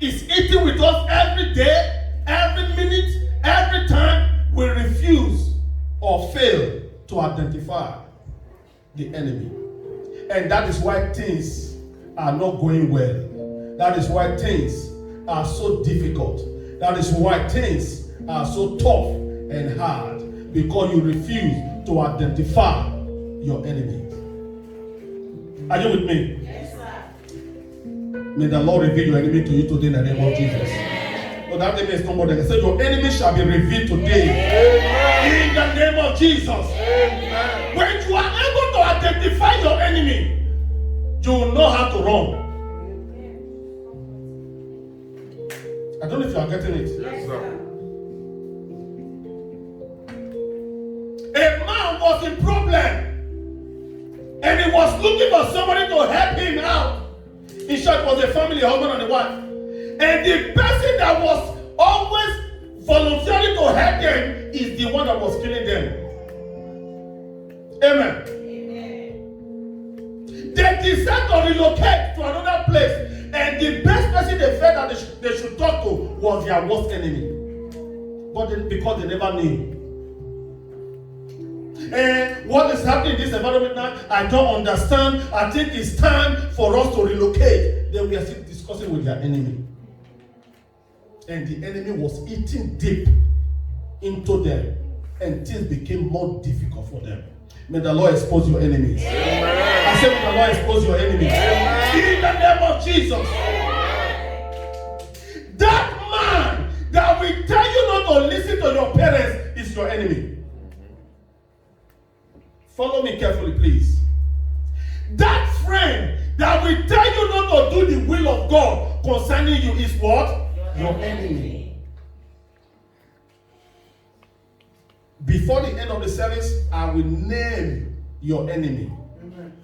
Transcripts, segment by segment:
is eating with us every day, every minute, every time, we refuse or fail to identify the enemy. And that is why things are not going well. That is why things are so difficult. That is why things are so tough and hard, because you refuse to identify your enemy. Are you with me? Yes, sir. May the Lord reveal your enemy to you today in the name of Jesus. So that name is somebody that said, your enemy shall be revealed today. Amen. In the name of Jesus. Amen. When you are able to identify your enemy, you will know how to run. I don't know if you are getting it. Yes, sir. A man was in problem, and he was looking for somebody to help him out. In short, it was a family, a husband and a wife. And the person that was always volunteering to help them is the one that was killing them. Amen. They decided to relocate to another place, and the best person they felt that they should talk to was their worst enemy. But because they never knew. And what is happening in this environment now, I don't understand. I think it's time for us to relocate. Then we are still discussing with their enemy. And the enemy was eating deep into them, and things became more difficult for them. May the Lord expose your enemies. Amen. I said, may the Lord expose your enemies. Amen. In the name of Jesus. Amen. That man that will tell you not to listen to your parents is your enemy. Follow me carefully, please. That friend that will tell you not to do the will of God concerning you is what? Your enemy. Before the end of the service, I will name your enemy.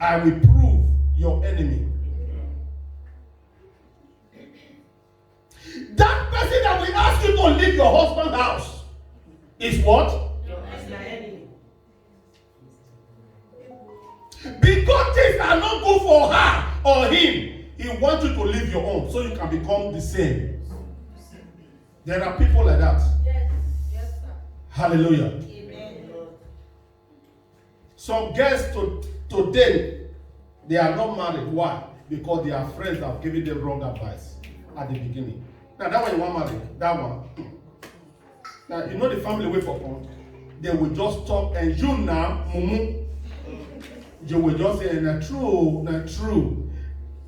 I will prove your enemy. That person that will ask you to leave your husband's house is what? Your enemy. Because things are not good for her or him, he wants you to leave your own so you can become the same. There are people like that. Yes. Yes, sir. Hallelujah. Amen. Some girls today, they are not married. Why? Because their friends have given them wrong advice at the beginning. Now that one you want married, that one. Now you know the family way for fun. They will just talk, and you now, mumu, you will just say, not true, not true.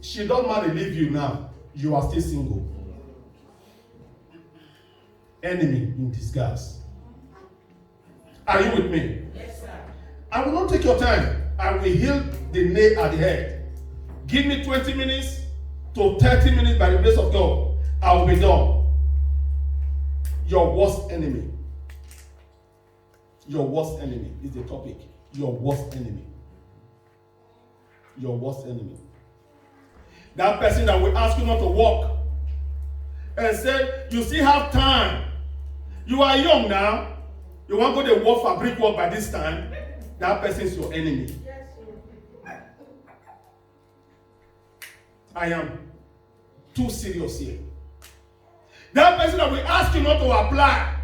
She don't marry, leave you now. You are still single. Enemy in disguise. Are you with me? Yes, sir. I will not take your time. I will heal the nail at the head. Give me 20 minutes to 30 minutes by the grace of God. I will be done. Your worst enemy. Your worst enemy is the topic. Your worst enemy. Your worst enemy. That person that will ask you not to walk and say, you still have time. You are young now. You want to go to work for brick work by this time. That person is your enemy. Yes, sir. I am too serious here. That person that will ask you not to apply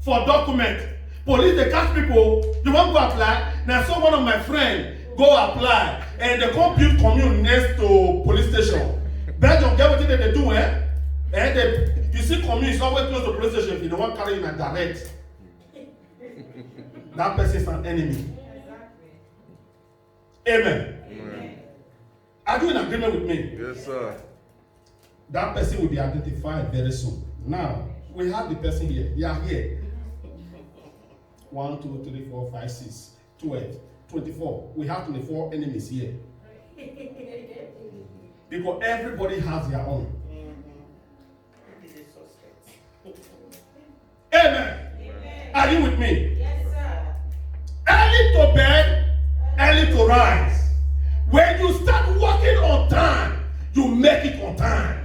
for document. Police, they catch people. You want to go apply? Now, so one of my friends go apply, and they come build commune next to police station. Belgium, get what they do, eh? And they, you see commune is always close to police station if you don't want to carry you in a direct. That person is an enemy. Amen. Amen. Are you in agreement with me? Yes, sir. That person will be identified very soon. Now, we have the person here. They are here. 1, 2, 3, 4, 5, 6, 12, 24. We have 24 enemies here. Because everybody has their own. Amen. Are you with me? Yes, sir. Early to bed, early to rise. When you start working on time, you make it on time.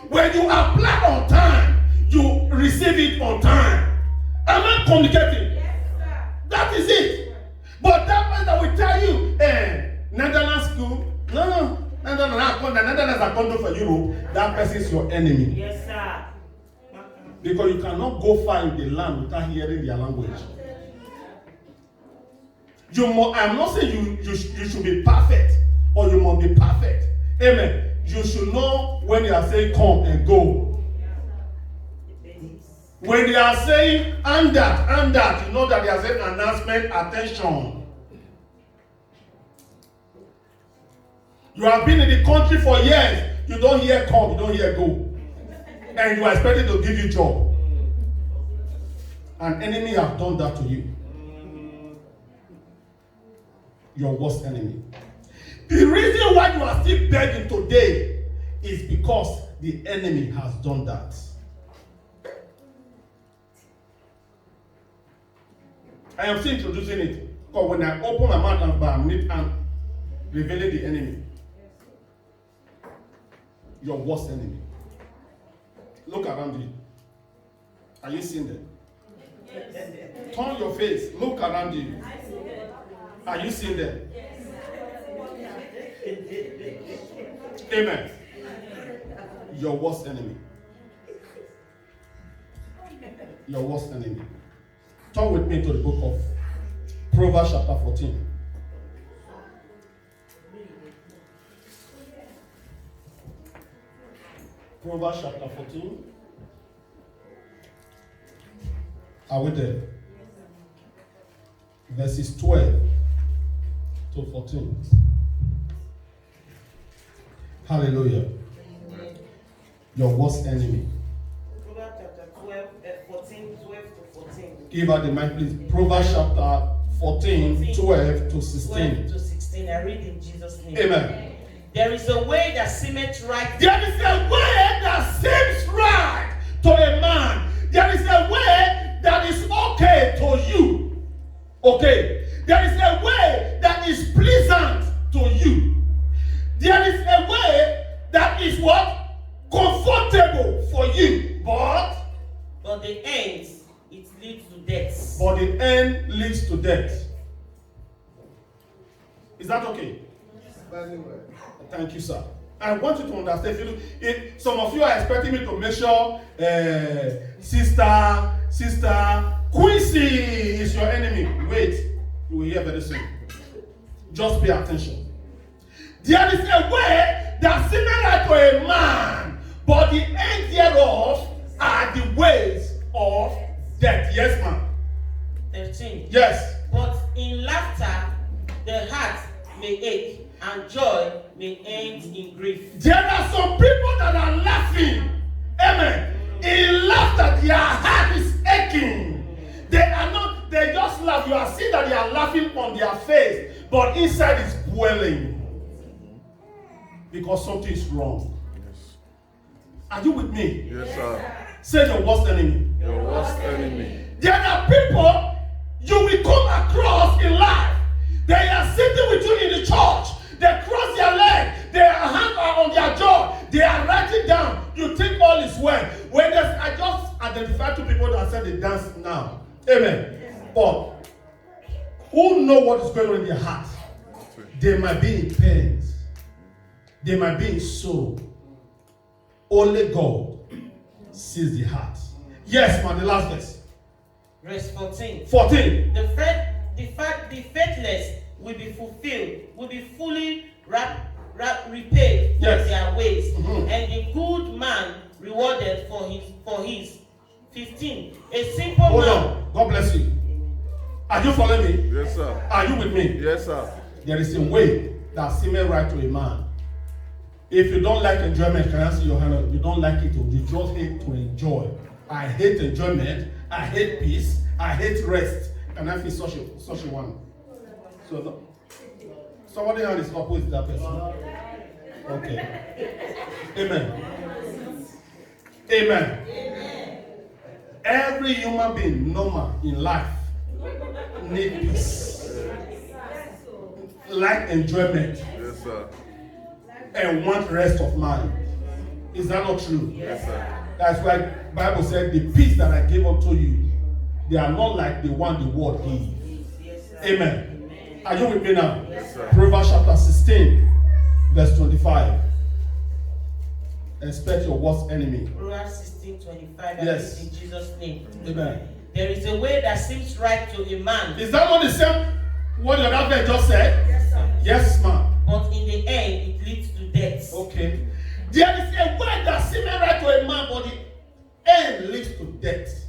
When you apply on time, you receive it on time. Am I communicating? Yes, sir. That is it. But that person that will tell you, Netherlands school, no, Netherlands are going for Europe. That person is your enemy. Yes, sir. Because you cannot go far in the land without hearing their language. I'm not saying you should be perfect or you must be perfect. Amen. You should know when they are saying come and go. When they are saying and that, you know that they are saying announcement, attention. You have been in the country for years. You don't hear come, you don't hear go. And you are expected to give you job. An enemy have done that to you. Your worst enemy. The reason why you are still begging today is because the enemy has done that. I am still introducing it. Because when I open my mouth and revealing the enemy. Your worst enemy. Look around you. Are you seeing them? Yes. Turn your face. Look around you. Are you seeing them? Yes. Amen. Your worst enemy. Your worst enemy. Turn with me to the book of Proverbs chapter 14. Proverbs chapter 14. Are we there? Verses 12 to 14. Hallelujah. Your worst enemy. Proverbs chapter 14, 12 to 14. Give her the mic, please. Proverbs chapter 14, 12 to 16. 12 to 16. I read in Jesus' name. Amen. There is a way that seemeth right. There is a way that seems right to a man. There is a way that is okay to you. Okay. There is a way that is pleasant to you. There is a way that is what? Comfortable for you. But the end, it leads to death. But the end leads to death. Is that okay? Very well. Thank you, sir. I want you to understand. Some of you are expecting me to measure sister Quincy is your enemy. Wait, you will hear very soon. Just pay attention. There is a way that seemeth to a man, but the end thereof are the ways of death. Yes, ma'am. 13. Yes. But in laughter, the heart may ache, and joy may end in grief. There are some people that are laughing. Amen. In laughter, their heart is aching. They are not, they just laugh. You are seeing that they are laughing on their face, but inside is boiling. Because something is wrong. Yes. Are you with me? Yes, sir. Say your worst enemy. Your worst enemy. There are people you will come across in life. They are sitting with you in the church. They cross their leg. Their hands are on their jaw. They are writing down. You think all is well. When I just identify two people that said they dance now. Amen. But who know what is going on in their heart? They might be in pains. They might be in sorrow. Only God sees the heart. Yes, man, the last verse. Verse 14. 14. The faithless will be fulfilled, will be fully repaid for Yes. their ways, Mhm. and the good man rewarded for his. 15. A simple Hold man. on. God bless you. Are you following me? Yes, sir. Are you with me? Yes, sir. There is a way that seemeth right to a man. If you don't like enjoyment, can I see your hand up? You don't like it, or you just hate to enjoy. I hate enjoyment. I hate peace. I hate rest. Can I feel such a one? So no. Somebody hand is up with that person. Okay. Amen. Amen. Every human being normal in life need peace, like enjoyment, Yes, sir. and want rest of mind. Is that not true? Yes, sir. That's why the Bible said, the peace that I give unto you, they are not like the one the world gives. Yes, sir. Amen. Are you with me now? Yes, sir. Proverbs chapter 16, verse 25. Expect your worst enemy. Proverbs 16:25. Yes. In Jesus' name. Amen. There is a way that seems right to a man, Is that not the same what the other man just said? Yes, sir. Yes, ma'am. but in the end it leads to death. Okay. There is a way that seems right to a man, but the end leads to death.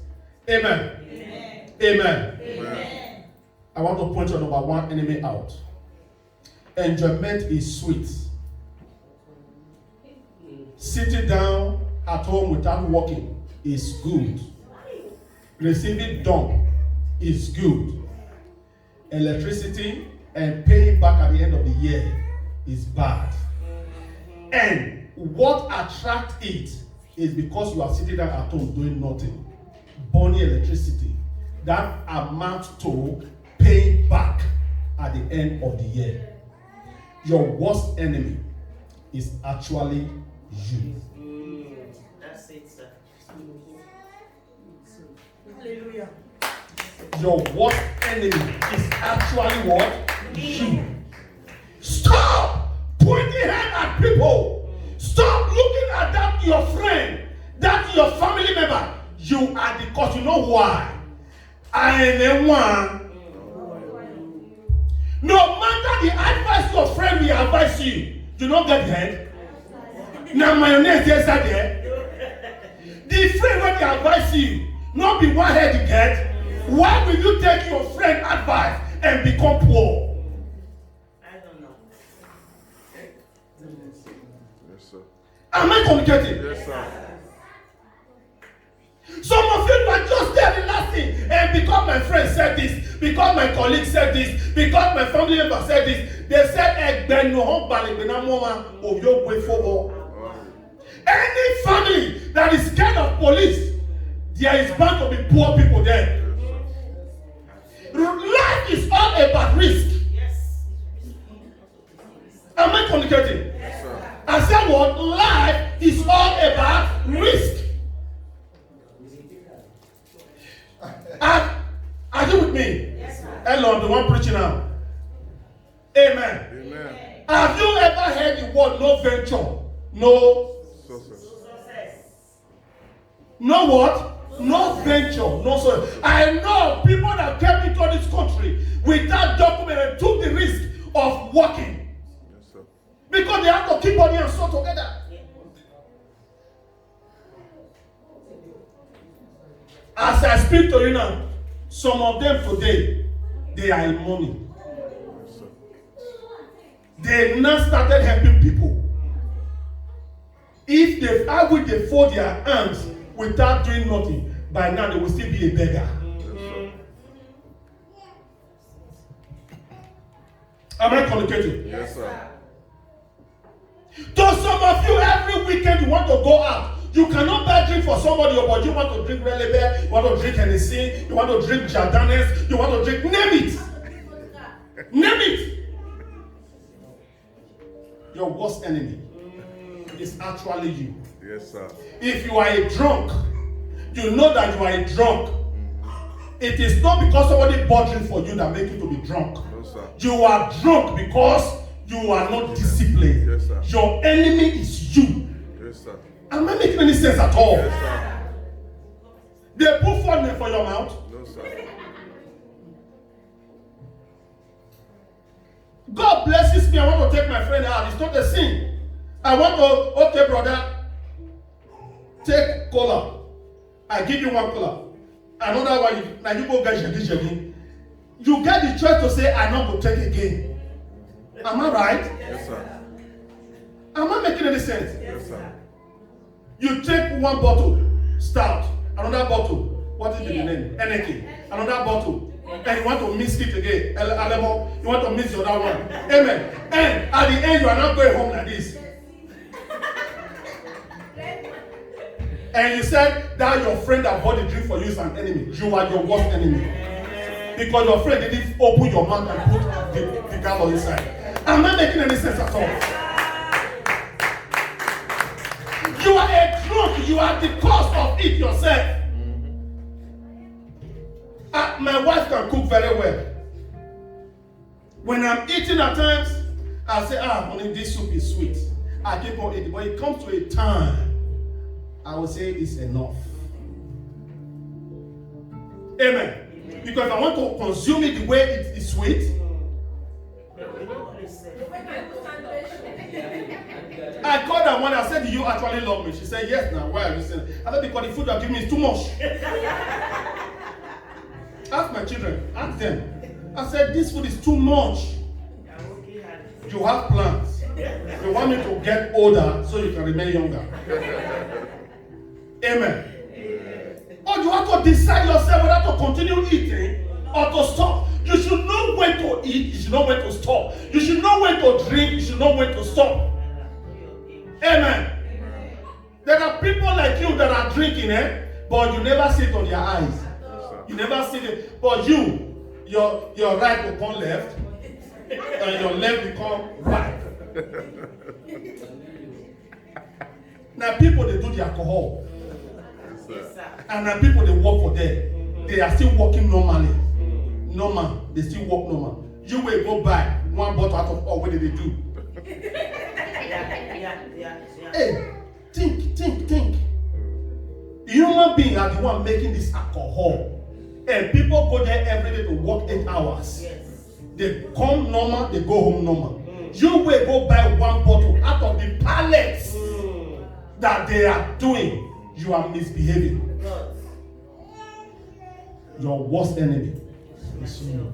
Amen. Amen. Amen. Amen. I want to point your number one enemy out. Enjoyment is sweet. Sitting down at home without working is good. Receiving dump is good. Electricity and paying back at the end of the year is bad. And what attracts it is because you are sitting down at home doing nothing. Burning electricity. That amounts to paying back at the end of the year. Your worst enemy is actually you. That's it, sir. Hallelujah. Your worst enemy is actually what? You. Stop pointing hand at people. Stop looking at that your friend, that your family member. You are the cause. You know why? I am the one. No matter the advice your friend will advise you, do not get head. Now mayonnaise inside there. The friend when they advise you, not be one head you get. Why will you take your friend advice and become poor? I don't know. Yes, sir. Am I communicating? Yes, sir. Some of you are just there the last thing, and because my friend said this, because my colleague said this, because my family member said this, they said any family that is scared of police, there is bound to be poor people there. Life is all about risk. Yes. Am I communicating? Yes, sir. I said what? Life is all about risk. Are you with me? Yes, sir. Hello, I'm the one preaching now. Amen. Amen. Have you ever heard the word no venture? No. Success. No what? No venture. No so. I know people that came into this country without document and took the risk of working. Yes, sir. Because they have to keep money and soul together. As I speak to you now, some of them today, they are in money. Yes, sir. They now started helping people. If they, how would they fold their hands without doing nothing? By now they will still be a beggar. Yes, sir. Am I communicating? Yes, sir. To some of you, every weekend you want to go out. You cannot buy drink for somebody, but you want to drink Relebe, you want to drink Hennessy, you want to drink Jardanes, you want to drink, name it. Name it. Your worst enemy is actually you. Yes, sir. If you are a drunk, you know that you are a drunk. It is not because somebody bought drink for you that make you to be drunk. No, sir. You are drunk because you are not disciplined. Yes, sir. Your enemy is you. Yes, sir. Am I making any sense at all? Yes, sir. They put fondant for your mouth. No, sir. God blesses me. I want to take my friend out. It's not a sin. I want to, okay, brother, take cola. I give you one cola. Another one, now you go get jedi. You get the choice to say, I not go take again. Am I right? Yes, sir. Am I making any sense? Yes, sir. You take one bottle, stout, another bottle, what is the name? Energy. Another bottle, and you want to mix it again. You want to mix the other one. Amen. And at the end, you are not going home like this. And you said that your friend that bought the drink for you is an enemy. You are your worst enemy. Because your friend didn't open your mouth and put the gallon inside. I'm not making any sense at all. You are a drunk. You are the cause of it yourself. My wife can cook very well. When I'm eating at times, I say, honey, this soup is sweet. I keep on eating. When it comes to a time, I will say it's enough. Amen. Because I want to consume it the way it is sweet. I called her one. I said, "Do you actually love me?" She said, "Yes." Now, why are you saying? I said, "Because the food you are giving me is too much." Ask my children. Ask them. I said, "This food is too much." You have plans. You want me to get older so you can remain younger. Amen. Or you have to decide yourself whether to continue eating or to stop. You should know when to eat. You should know when to stop. You should know when to drink. You should know when to stop. Amen. There are people like you that are drinking, but you never see it on their eyes. You never see it. But your right will become left, and your left become right. Now people, they do the alcohol. And now people, they work for them. They are still working normally. Normal. They still work normal. You will go buy one bottle out of all. What did they do? Hey, think. Human beings are the one making this alcohol. And people go there every day to work 8 hours. Yes. They come normal, they go home normal. You will go buy one bottle out of the pallets that they are doing. You are misbehaving. Your worst enemy is you.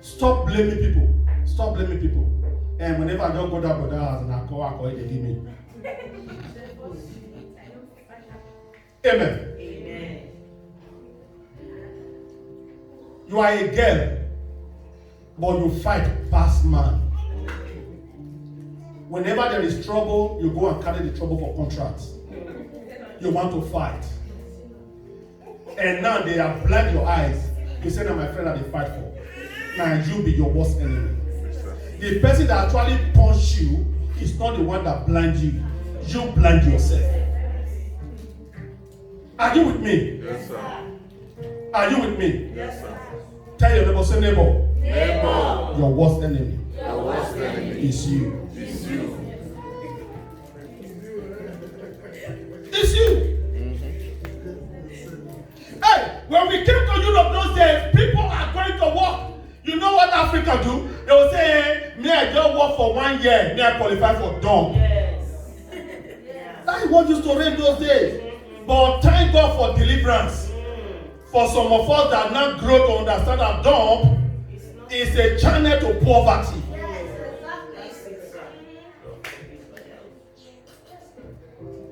Stop blaming people. Stop blaming people. And whenever I don't go down to that house and I call they give me. Amen. Amen. You are a girl, but you fight past man. Whenever there is trouble, you go and carry the trouble for contracts. You want to fight. And now they have blinded your eyes. You say, "Now my friend that they fight for." Now you be your worst enemy. The person that actually punched you is not the one that blinds you. You blind yourself. Are you with me? Yes, sir. Are you with me? Yes, sir. Tell your neighbor, say neighbor. Neighbor. Your worst enemy Your worst enemy is you. is you. It's you. Hey, when we came to Europe those days, people are going to work. You know what Africa do? They will say, "Hey, me, I don't work for 1 year. Me, I qualify for dump." Yes. That is what used to reign those days. But thank God for deliverance. For some of us that now grow to understand that dump is a channel to poverty.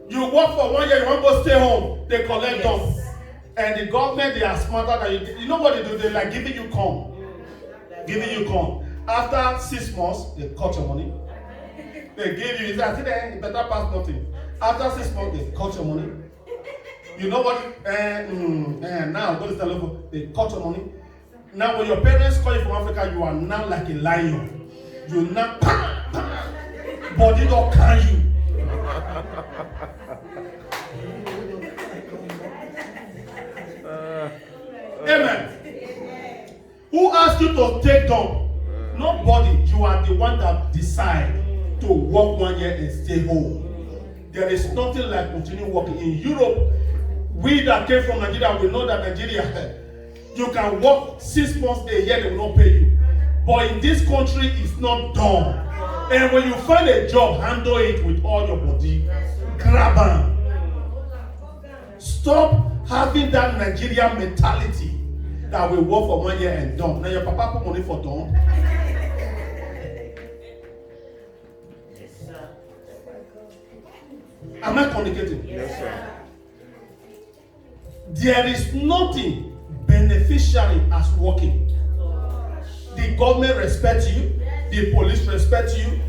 You work for 1 year, you want to go stay home, they collect dump. And the government, they are smarter than you. You know what they do? They like giving you corn. Giving you corn. After 6 months, they cut your money. They give you, I think it better pass nothing. After 6 months, they cut your money. You know what? Now, go to the level, they cut your money. Now, when your parents call you from Africa, you are now like a lion. You now, body don't carry you. Amen. Who asked you to take dump? Nobody. You are the one that decide to work 1 year and stay home. There is nothing like continue working. In Europe, we that came from Nigeria, we know that Nigeria, you can work 6 months, a year, they will not pay you. But in this country, it's not done. And when you find a job, handle it with all your body. Grab them. Stop having that Nigerian mentality that we work for 1 year and dump. Now your papa put money for dump. Am I communicating? Yes, sir. There is nothing beneficial as working. The government respects you. The police respect you.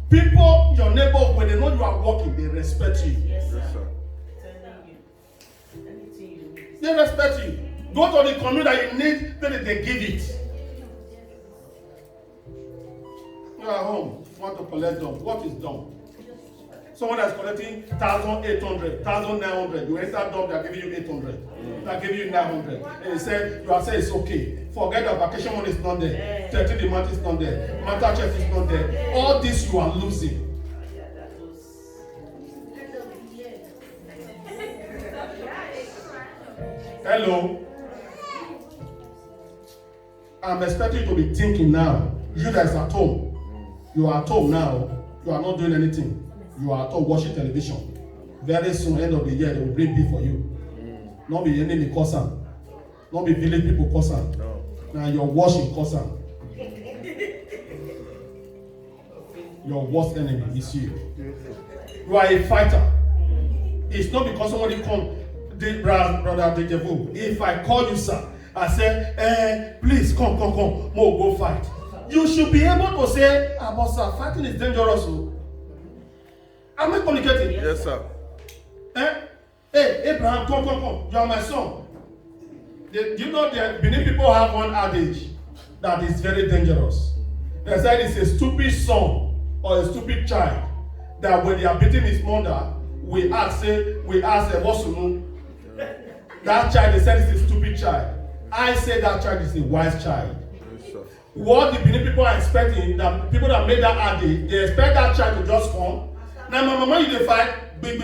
People, your neighbor, when they know you are working, they respect you. Yes, Yes, sir. They respect you. Go to the community that you need, then they give it. You are home, you want to collect dump. What is dump? Someone that's collecting 1,800, 1,900. You enter dump, they are giving you 800. They are giving you 900. And you are saying it's okay. Forget the vacation money is not there. 13 the month is not there. Mental church is not there. All this you are losing. Hello. I'm expecting you to be thinking now. You guys at home. You are at home now. You are not doing anything. You are at home watching television. Very soon, end of the year, they will bring beef for you. Not be enemy cousin. Not be village people cousin. No. Now you're washing cousin. Your worst enemy is you. You are a fighter. It's not because somebody come, brother Deja Vu. If I call you, sir, I say, please come, Mo, go fight. You should be able to say, but sir, fighting is dangerous. Am I communicating? Yes, sir. Hey, Abraham, come. You are my son. Do you know that Benin people have one adage that is very dangerous? They say it's a stupid son or a stupid child that when they are beating his mother, we ask, what's your name? That child, they said it's a stupid child. I say that child is a wise child. Yes, sir. What the Benin people are expecting, the people that made that adage, they expect that child to just come. Now, my mama, you dey fight, big.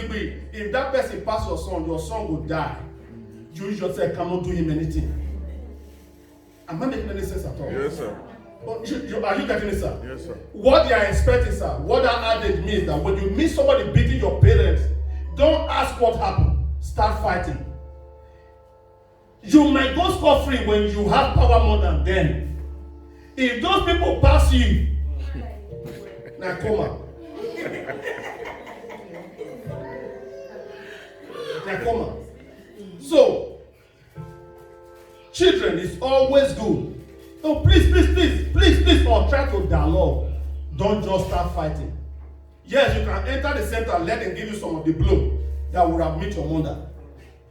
If that person pass your son will die. You yourself cannot do him anything. Am I making any sense at all? Yes, sir. Are you getting it, sir? Yes, sir. What they are expecting, sir, what that adage means that when you meet somebody beating your parents, don't ask what happened. Start fighting. You might go scot-free when you have power more than them. If those people pass you, now coma. So, children is always good. No, please, or try to dialogue. Don't just start fighting. Yes, you can enter the center, let them give you some of the blow that would have met your mother.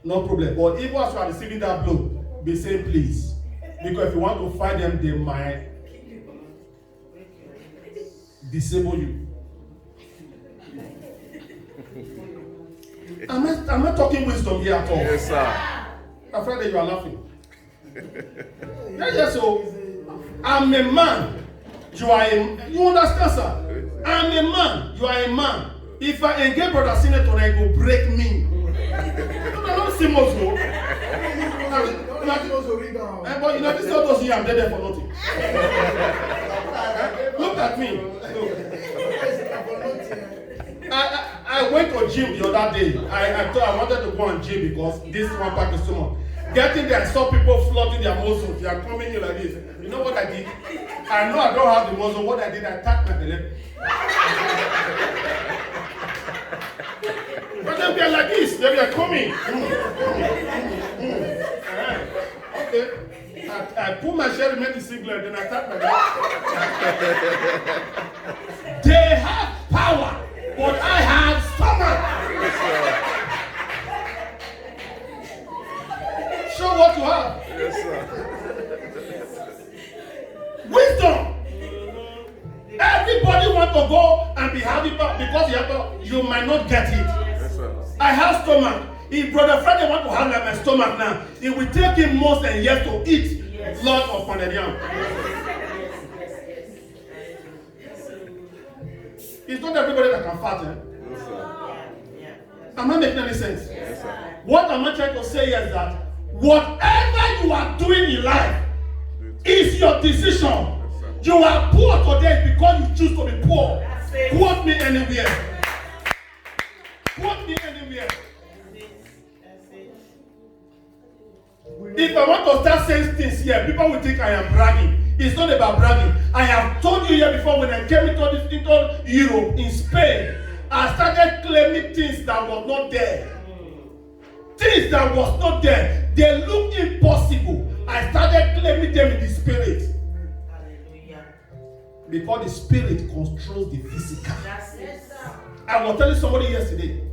No problem. But even as you are receiving that blow, be saying please. Because if you want to fight them, they might disable you. Am I talking wisdom here at all? Yes, sir. I'm afraid that you are laughing. Yes, so I'm a man. You understand, sir? I'm a man. You are a man. If I engage brother senator, he go break me. Not Simons, no. But you know, this is not those here. I'm there for nothing. Look at me. Look. I went to gym the other day. I thought I wanted to go on gym because this one pack is too much. Getting there, I saw people flooding their muscles. They are coming here like this. You know what I did? I know I don't have the muscle. What I did, I tapped my belly. But then they are like this. They are coming. Okay. I put my shirt, made the singlet, then I tapped my belly. They have power, but I have stomach. Show what you have. Yes, sir. Wisdom. Everybody wants to go and be happy because you might not get it. Yes, sir. I have stomach. If Brother Friday want to have like my stomach now, it will take him months and years to eat lot of pounded yam. It's not everybody that can fat. Yes, sir. Am I making any sense? Yes, sir. What am I trying to say is that whatever you are doing in life is your decision. Yes, sir. You are poor today because you choose to be poor. Quote me anywhere. Quote me anywhere. If I want to start saying things here, people will think I am bragging. It's not about bragging. I have told you here before when I came into Europe, in Spain, I started claiming things that were not there. Things that was not there. They look impossible. I started claiming them in the spirit. Hallelujah. Because the spirit controls the physical. That's it. I was telling somebody yesterday.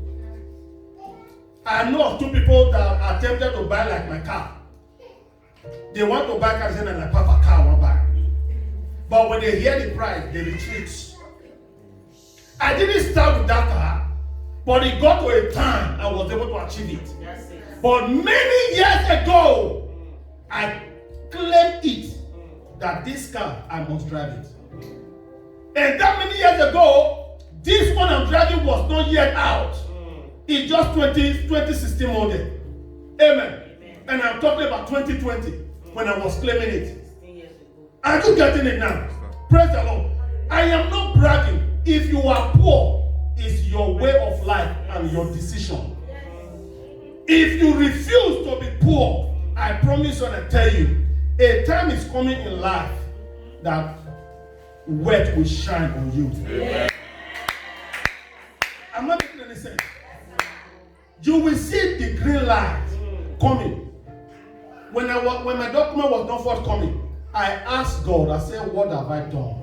I know of two people that attempted to buy like my car. They want to buy cars and like Papa car won't buy. But when they hear the price, they retreat. I didn't start with that car, but it got to a time I was able to achieve it. That's it. But many years ago, I claimed it that this car, I must drive it. And that many years ago, this one I'm driving was not yet out. It's just 2016 model. Amen. And I'm talking about 2020 when I was claiming it. Are you getting it now? Praise the Lord. I am not bragging. If you are poor, it's your way of life and your decision. If you refuse to be poor, I promise and I tell you, a time is coming in life that wealth will shine on you. Amen. I'm not making any sense. You will see the green light coming. When my document was not forthcoming, I asked God, I said, what have I done?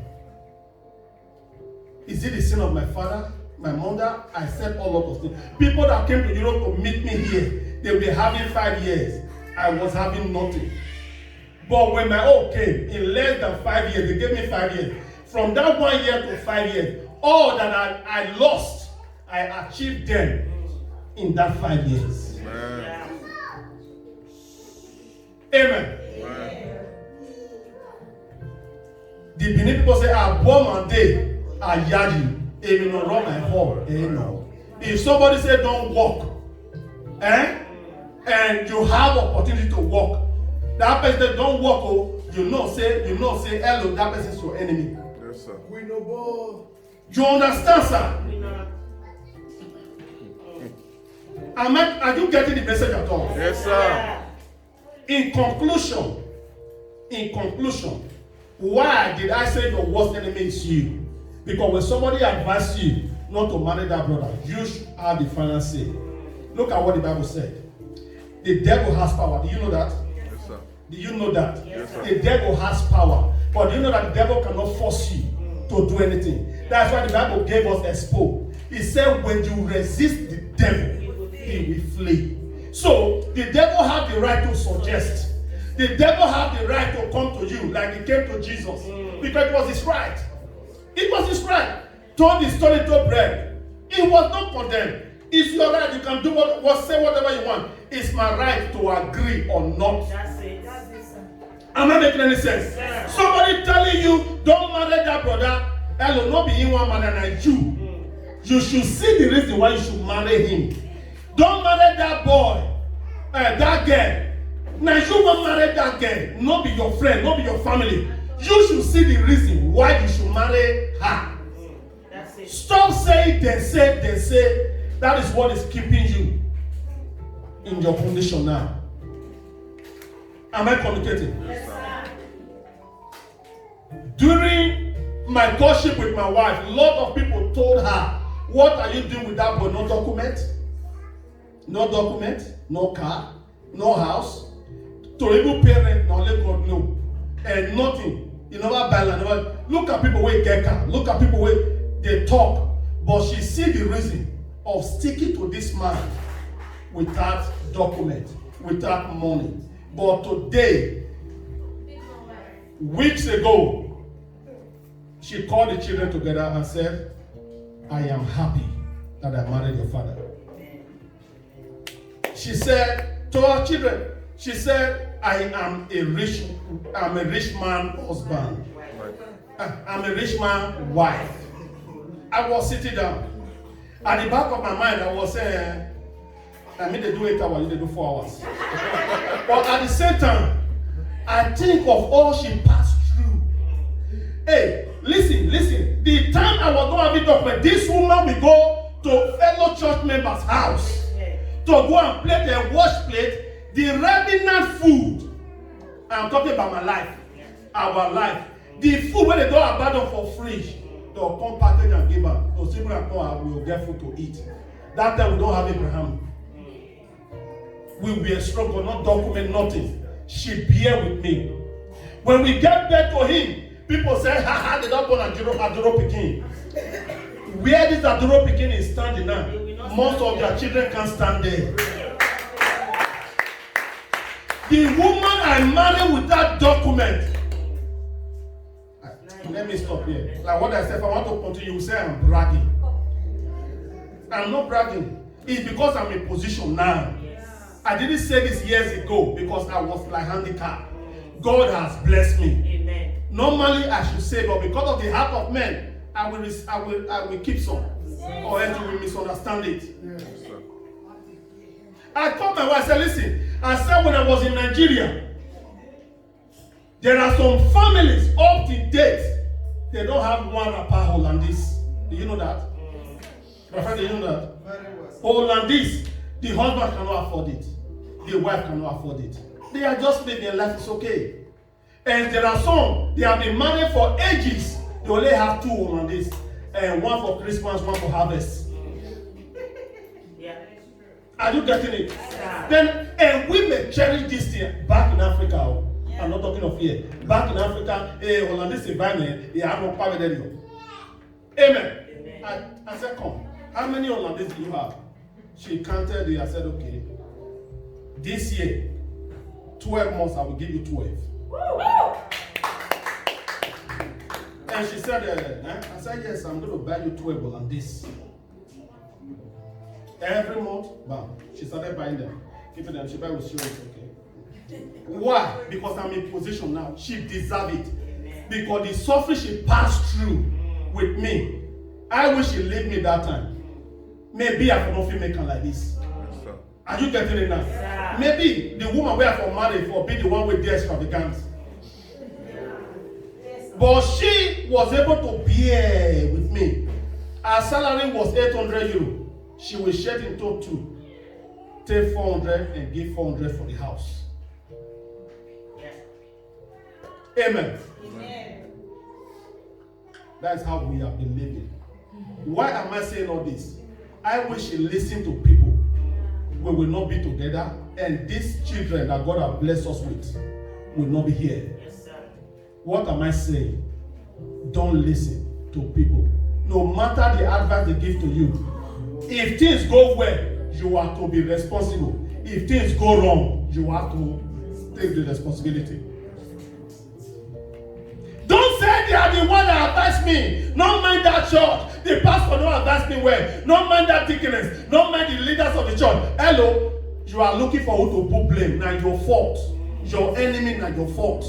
Is it the sin of my father, my mother? I said all of those things. People that came to Europe to meet me here, they were having 5 years. I was having nothing. But when my own came, in less than 5 years, they gave me 5 years. From that 1 year to 5 years, all that I lost, I achieved them in that 5 years. Amen. Amen. The Benin people say, "I born one day, I yadi, even no run my home." No. If somebody say don't walk, and you have opportunity to walk, that person don't walk, oh, you know say hello, that person is your enemy. Yes, sir. We know both. You understand, sir? Are you getting the message at all? Yes, sir. In conclusion, why did I say your worst enemy is you? Because when somebody advises you not to marry that brother, you should have the final say. Look at what the Bible said. The devil has power. Do you know that? Yes, sir. Do you know that? Yes, sir. The devil has power. But do you know that the devil cannot force you to do anything? That's why the Bible gave us expo. It said when you resist the devil, he will flee. So the devil has the right to suggest. The devil has the right to come to you like he came to Jesus. Because it was his right. It was his right. Turn the stone into bread. It was not condemned. It's your right. You can do say whatever you want. It's my right to agree or not. That's it. Am I making any sense? Yeah. Somebody telling you don't marry that brother, that will not be in one man and you. You should see the reason why you should marry him. Don't marry that boy, that girl. Now you won't marry that girl, not be your friend, not be your family. You should see the reason why you should marry her. That's it. Stop saying they say. That is what is keeping you in your condition now. Am I communicating? Yes, sir. During my courtship with my wife, a lot of people told her, what are you doing with that boy? No document, no car, no house, to even parent, no let God know, and nothing. You never buy land. Look at people where get car. Look at people where they talk, but she see the reason of sticking to this man without document, without money. But today, weeks ago, she called the children together and said, I am happy that I married your father. She said to her children, she said, I am a rich man husband. I'm a rich man wife. I was sitting down. At the back of my mind, I was saying, I mean, they do 8 hours, they do 4 hours. But at the same time, I think of all she passed through. Hey, listen. The time I was going to be document, this woman will go to fellow church members' house to go and plate their wash plate, the remnant food. I'm talking about my life, our life. The food where they don't abandon for free, they'll come package and give her. They'll simply come and we'll get food to eat. That time we don't have Abraham. We were struggle, not document nothing. She bear with me. When we get back to him, people say, they don't born Aduro Pikin. Where this Aduro Pikin is standing now, most of their children can't stand there. The woman I married without document. Let me stop here. Like what I said, if I want to continue, you say I'm bragging. I'm not bragging. It's because I'm in position now. I didn't say this years ago because I was like handicapped. God has blessed me. Amen. Normally I should say, but because of the heart of men, I will keep some. Or else you will misunderstand it. I told my wife, I said, listen, I said when I was in Nigeria, there are some families up to date, they don't have one apart Hollandese. Do you know that? My friend, do you know that? Hollandese, the husband cannot afford it. The wife cannot afford it. They are just living their life, it's okay. And there are some, they have been married for ages. They only have 2 Hollandese. And one for Christmas, one for harvest. Yeah. Are you getting it? Yeah. Then, and we may cherish this thing back in Africa. I'm not talking of here. Back in Africa, Hollandese environment, they have no power there. Amen. I said, come. How many Hollandese do you have? She counted it. I said, okay. This year, 12 months, I will give you 12. And she said, I said, yes, I'm going to buy you 12 Hollandese. Every month, bam. She started buying them. Keeping them. She buy with sure it's okay. Why? Because I'm in position now. She deserves it. Because the suffering she passed through with me, I wish she leave me that time. Maybe I could not feel making like this. Are you getting it now? Yeah. Maybe the woman where I for married for be the one with the extravagance. But she was able to bear with me. Her salary was 800 euro. She will share it into 2. Take 400 and give 400 for the house. Amen. Amen. That's how we have been living. Why am I saying all this? I wish you listen to people. We will not be together, and these children that God has blessed us with will not be here. Yes, sir. What am I saying? Don't listen to people. No matter the advice they give to you, if things go well, you are to be responsible. If things go wrong, you have to take the responsibility. Don't say they are the one that advised me. Not mind that church. The pastor don't advise me well. Not mind that deaconess. Not mind the leaders of the church. Hello, you are looking for who to put blame. Now your fault. Your enemy, now your fault.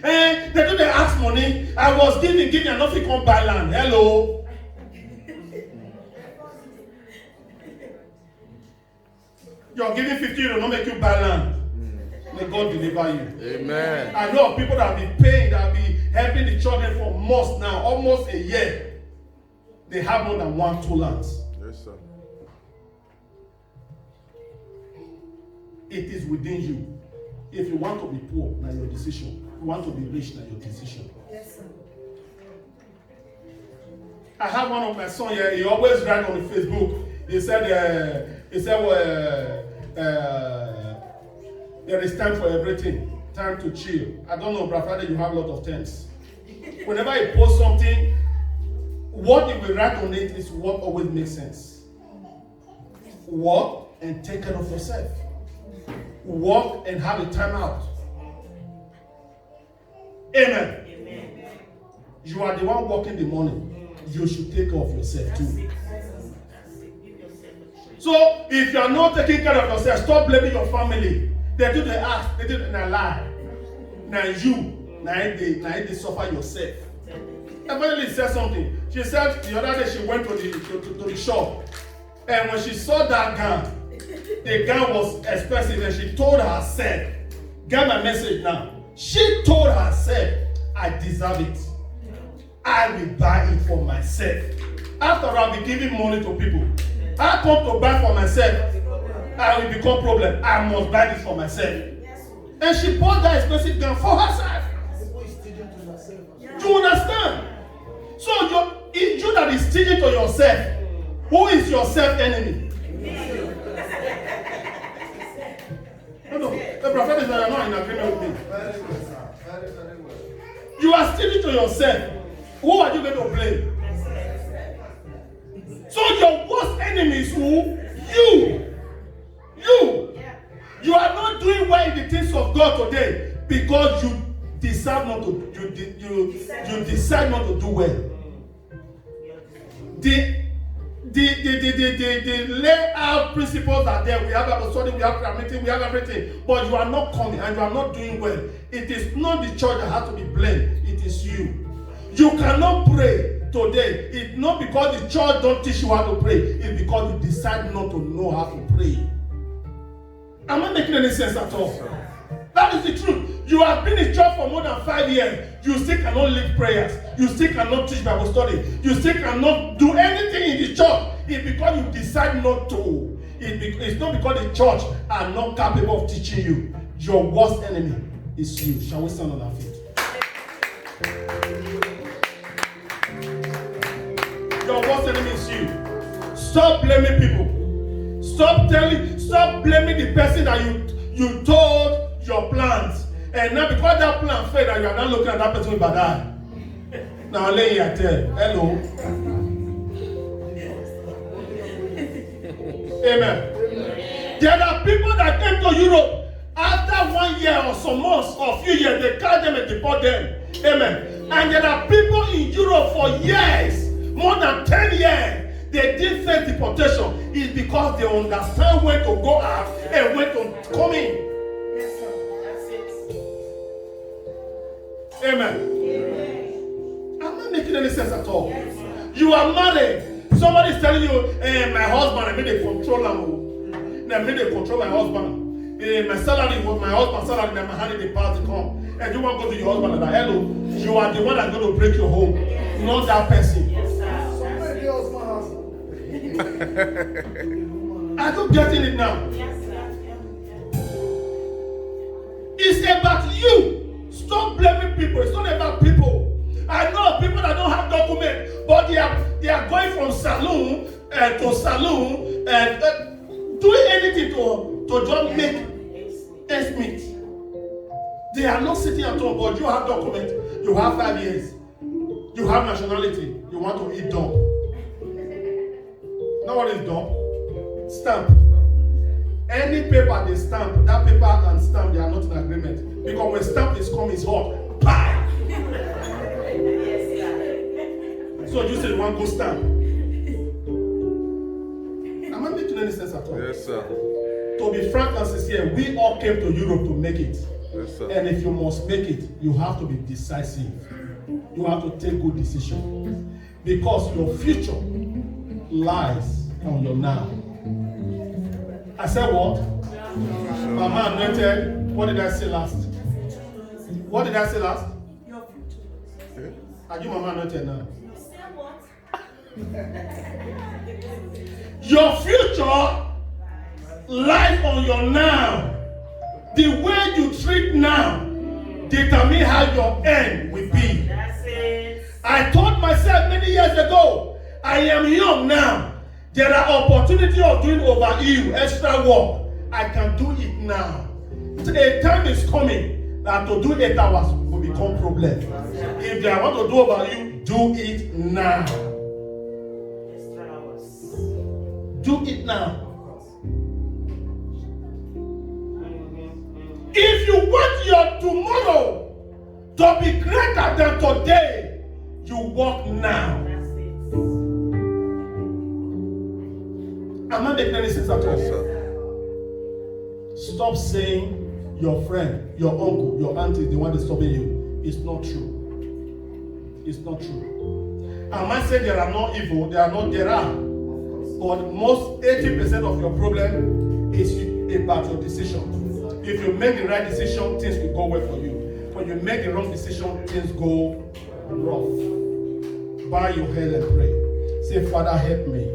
And they do they ask money. I was giving, and nothing come buy land. Hello. You're giving 50 euro, not make you buy land. May God deliver you. Amen. I know of people that have been paying, that have been helping the children for months now, almost a year. They have more than 1-2 lands. Yes, sir. It is within you. If you want to be poor, now your decision. If you want to be rich, now your decision. Yes, sir. I have one of my sons here. He always write on the Facebook. He said, there is time for everything. Time to chill. I don't know, Brother Friday, you have a lot of times. Whenever he posts something, what he will write on it is what always makes sense. Work and take care of yourself. Work and have a time out. Amen. Amen. You are the one working the morning. You should take care of yourself too. So if you are not taking care of yourself, stop blaming your family. They do the act, they do the lie. Now you, now they suffer yourself. Evangelist said something. She said the other day she went to the shop, and when she saw that gown, the gown was expensive, and she told herself, get my message now. She told herself, I deserve it. I will buy it for myself. After I'll be giving money to people. I come to buy for myself. I will become problem. I must buy this for myself. And she bought that expensive gown for herself. Do you understand? So it's you that is sticking to yourself. Who is your self-enemy? No. The prophet is not in agreement with me. Very well, sir. Very, very well. You are sticking to yourself. Who are you going to blame? So your worst enemy is who? You. You are not doing well in the things of God today because you decide not to. You decide not to do well. The the layout principles are there. We have Bible study, we have prayer meeting, we have everything. But you are not coming and you are not doing well. It is not the church that has to be blamed. It is you. You cannot pray today. It's not because the church don't teach you how to pray. It's because you decide not to know how to pray. Am I making any sense at all? That is the truth. You have been in church for more than 5 years. You still cannot lead prayers. You still cannot teach Bible study. You still cannot do anything in the church. It's because you decide not to. It's not because the church are not capable of teaching you. Your worst enemy is you. Shall we stand on our feet? Your worst enemy is you. Stop blaming people. Stop blaming the person that you told your plans. And now because that plan failed and you are not looking at that person with bad eye. Now lay here tell. Hello. Amen. There are people that came to Europe after 1 year or some months or few years, they catch them and deport them. Amen. And there are people in Europe for years, more than 10 years, they didn't face deportation. It's because they understand when to go out and when to come in. Yes, sir. Amen. I'm not making any sense at all. You are married. Somebody is telling you, my husband, I made a control him. I made a control my husband. My salary was my husband's salary, then my hand in the past to come. And you want to go to your husband and like, hello, you are the one that's going to break your home, not that person. Somebody else my husband. Are you getting it now? It's about you. Stop blaming people. It's not about people. I know people that don't have documents, but they are going from saloon to saloon and doing anything to just make ends meet. They are not sitting at home, but you have documents. You have 5 years. You have nationality. You want to eat dog. Know what is dog? Stamp. Any paper they stamp, that paper and stamp, they are not in agreement. Because when stamp is coming, it's hot. Bam! So you say you want to go stamp. Am I making any sense at all? Yes, sir. To be frank and sincere, we all came to Europe to make it. Yes, sir. And if you must make it, you have to be decisive. You have to take good decisions. Because your future lies on your now. I said what? Mama anointed. What did I say last? What did I say last? Your future. Are you mama anointed now? You say what? Your future lies on your now. The way you treat now determine how your end will be. That's it. I told myself many years ago, I am young now. There are opportunities of doing over you, extra work. I can do it now. A time is coming that to do 8 hours will become problem. If I want to do over you, do it now. Extra hours. Do it now. If you want your tomorrow to be greater than today, you work now. That's it. I'm not making any sense at all. Yes, sir. Stop saying your friend, your uncle, your auntie is the one that's stopping you. It's not true. It's not true. I might say there are no evil, there are. But most 80% of your problem is about your decision. If you make the right decision, things will go well for you. When you make the wrong decision, things go rough. Bow your head and pray. Say, Father, help me